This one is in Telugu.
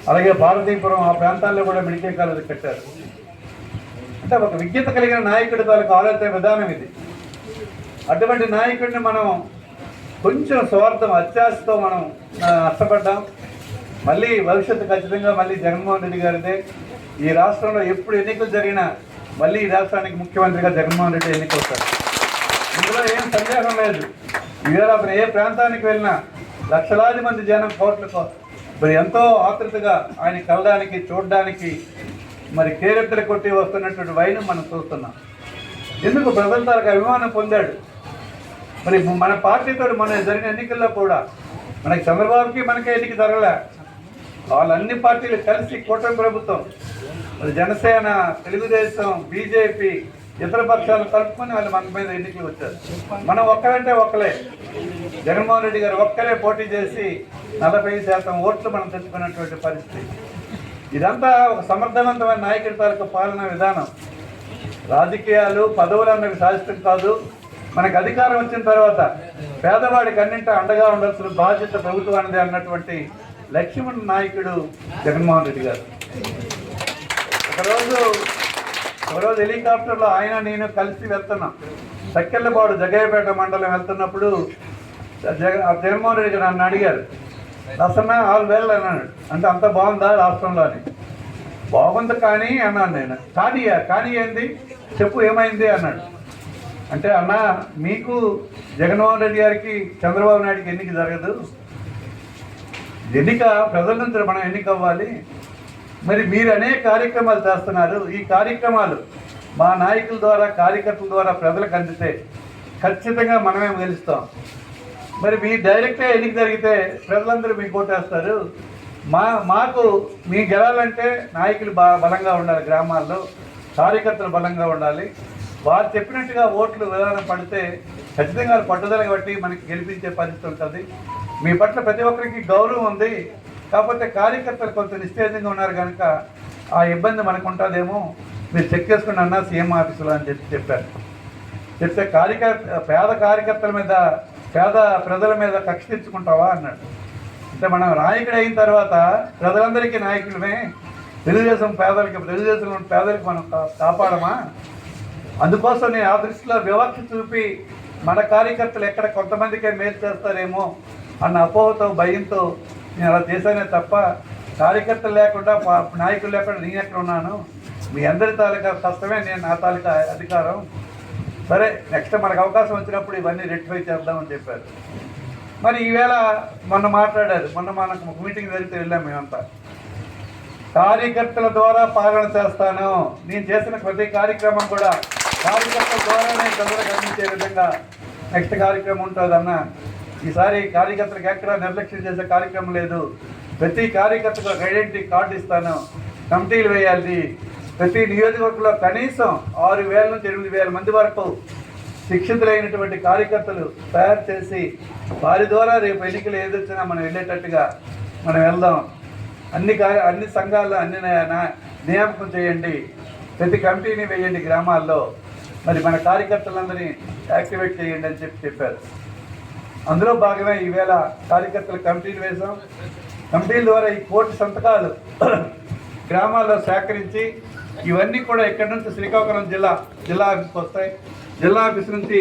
అలాగే భారతీపురం ఆ ప్రాంతాల్లో కూడా మెడికల్ కాలేజ్ కట్టారు. అంటే ఒక విజ్ఞత కలిగిన నాయకుడి తాలూకు ఆలోచన విధానం ఇది. అటువంటి నాయకుడిని మనం కొంచెం స్వార్థం అత్యాశతో మనం నష్టపడ్డాం. మళ్ళీ భవిష్యత్తు ఖచ్చితంగా మళ్ళీ జగన్మోహన్ రెడ్డి గారిదే. ఈ రాష్ట్రంలో ఎప్పుడు ఎన్నికలు జరిగినా మళ్ళీ ఈ రాష్ట్రానికి ముఖ్యమంత్రిగా జగన్మోహన్ రెడ్డి ఎన్నికవుతారు. ఇందులో ఏం సందేహం లేదు. ఈవేళ అతను ఏ ప్రాంతానికి వెళ్ళినా లక్షలాది మంది జనం కోట్లకు మరి ఎంతో ఆతృతగా ఆయన కలడానికి చూడడానికి మరి కేరెత్తలు కొట్టి వస్తున్నటువంటి వైనం మనం చూస్తున్నాం. ఎందుకు ప్రజల తరకు అభిమానం పొందాడు. మరి మన పార్టీతో మన జరిగిన ఎన్నికల్లో కూడా మనకి చంద్రబాబుకి మనకే ఎన్నిక జరగలే. వాళ్ళన్ని పార్టీలు కలిసి కూటమి ప్రభుత్వం మరి జనసేన, తెలుగుదేశం, బీజేపీ ఇతర పక్షాలు కలుపుకొని వాళ్ళు మన మీద ఎన్నికలు వచ్చారు. మనం ఒక్కరంటే ఒక్కలే, జగన్మోహన్ రెడ్డి గారు ఒక్కరే పోటీ చేసి 40% ఓట్లు మనం తెచ్చుకున్నటువంటి పరిస్థితి. ఇదంతా ఒక సమర్థవంతమైన నాయకుడి తాలూకు పాలనా విధానం. రాజకీయాలు పదవులు అన్నవి శాశ్వతం కాదు. మనకు అధికారం వచ్చిన తర్వాత పేదవాడికి అన్నింటి అండగా ఉండాల్సిన బాధ్యత ప్రభుత్వానిది అన్నటువంటి లక్ష్మణ నాయకుడు జగన్మోహన్ రెడ్డి గారు. ఒకరోజు హెలికాప్టర్లో ఆయన నేను కలిసి వెళ్తున్నాం. సక్కెళ్ళపాడు జగయ్యపేట మండలం వెళ్తున్నప్పుడు జగన్మోహన్ రెడ్డి గారు నన్ను అడిగారు, అసలు 6 వేలు అన్నాడు. అంటే అంత బాగుందా రాష్ట్రంలో అని. బాగుంది కానీ అన్నాను నేను. కానీ ఏంది చెప్పు ఏమైంది అన్నాడు. అంటే అన్న, మీకు జగన్మోహన్ రెడ్డి గారికి చంద్రబాబు నాయుడికి ఎన్నిక జరగదు. ఎన్నిక ప్రజల నుంచి మనం ఎన్నిక అవ్వాలి. మరి మీరు అనేక కార్యక్రమాలు చేస్తున్నారు. ఈ కార్యక్రమాలు మా నాయకుల ద్వారా కార్యకర్తల ద్వారా ప్రజలకు అందితే ఖచ్చితంగా మనమే గెలుస్తాం. మరి మీ డైరెక్ట్గా ఎన్నిక జరిగితే ప్రజలందరూ మీకు ఓటేస్తారు. మాకు మీ గెలాలంటే నాయకులు బలంగా ఉండాలి, గ్రామాల్లో కార్యకర్తలు బలంగా ఉండాలి. వారు చెప్పినట్టుగా ఓట్లు విధానం పడితే ఖచ్చితంగా పట్టుదల బట్టి మనకి గెలిపించే పరిస్థితి ఉంటుంది. మీ పట్ల ప్రతి ఒక్కరికి గౌరవం ఉంది. కాకపోతే కార్యకర్తలు కొంత నిశ్చేతంగా ఉన్నారు కనుక ఆ ఇబ్బంది మనకు ఉంటుందేమో, మీరు చెక్ చేసుకుని అన్నా సీఎం ఆఫీసులో అని చెప్పారు. చెప్తే పేద కార్యకర్తల మీద, పేద ప్రజల మీద కక్ష తెచ్చుకుంటావా అన్నాడు. అంటే మనం నాయకుడు అయిన తర్వాత ప్రజలందరికీ నాయకులమే. తెలుగుదేశం పేదలకు మనం కాపాడమా? అందుకోసం నేను ఆ దృష్టిలో వివక్ష చూపి మన కార్యకర్తలు ఎక్కడ కొంతమందికే మేలు చేస్తారేమో అన్న అపోహతో, భయంతో నేను అలా చేశానే తప్ప కార్యకర్తలు లేకుండా, నాయకులు లేకుండా నేను ఎక్కడ ఉన్నాను? మీ అందరి తాలూకా కష్టమే నా తాలూకా అధికారం. సరే, నెక్స్ట్ మనకు అవకాశం వచ్చినప్పుడు ఇవన్నీ రెక్టిఫై చేద్దామని చెప్పారు. మరి ఈవేళ మొన్న మాట్లాడారు. మొన్న మనకు ఒక మీటింగ్ జరిగితే వెళ్ళాం. మేమంతా కార్యకర్తల ద్వారా పాలన చేస్తాను. నేను చేసిన ప్రతి కార్యక్రమం కూడా కార్యకర్తల ద్వారానే ప్రజలకు అందించే విధంగా నెక్స్ట్ కార్యక్రమం ఉంటుందన్న. ఈసారి కార్యకర్తలకు ఎక్కడ నిర్లక్ష్యం చేసే కార్యక్రమం లేదు. ప్రతి కార్యకర్తకు ఒక ఐడెంటిటీ కార్డు ఇస్తాను. కమిటీలు వేయాలి. ప్రతి నియోజకవర్గంలో కనీసం 6,000 నుంచి 8,000 మంది వరకు శిక్షితులైనటువంటి కార్యకర్తలు తయారు చేసి వారి ద్వారా రేపు ఎన్నికలు ఏదొచ్చినా మనం వెళ్ళేటట్టుగా మనం వెళ్దాం. అన్ని సంఘాల్లో అన్ని నియామకం చేయండి. ప్రతి కమిటీని వేయండి గ్రామాల్లో. మరి మన కార్యకర్తలందరినీ యాక్టివేట్ చేయండి అని చెప్పారు. అందులో భాగమే ఈవేళ కార్యకర్తల కమిటీలు వేసాం. కమిటీల ద్వారా ఈ 1 కోటి సంతకాలు గ్రామాల్లో సేకరించి ఇవన్నీ కూడా ఇక్కడి నుంచి శ్రీకాకుళం జిల్లా ఆఫీస్కి వస్తాయి. జిల్లా ఆఫీస్ నుంచి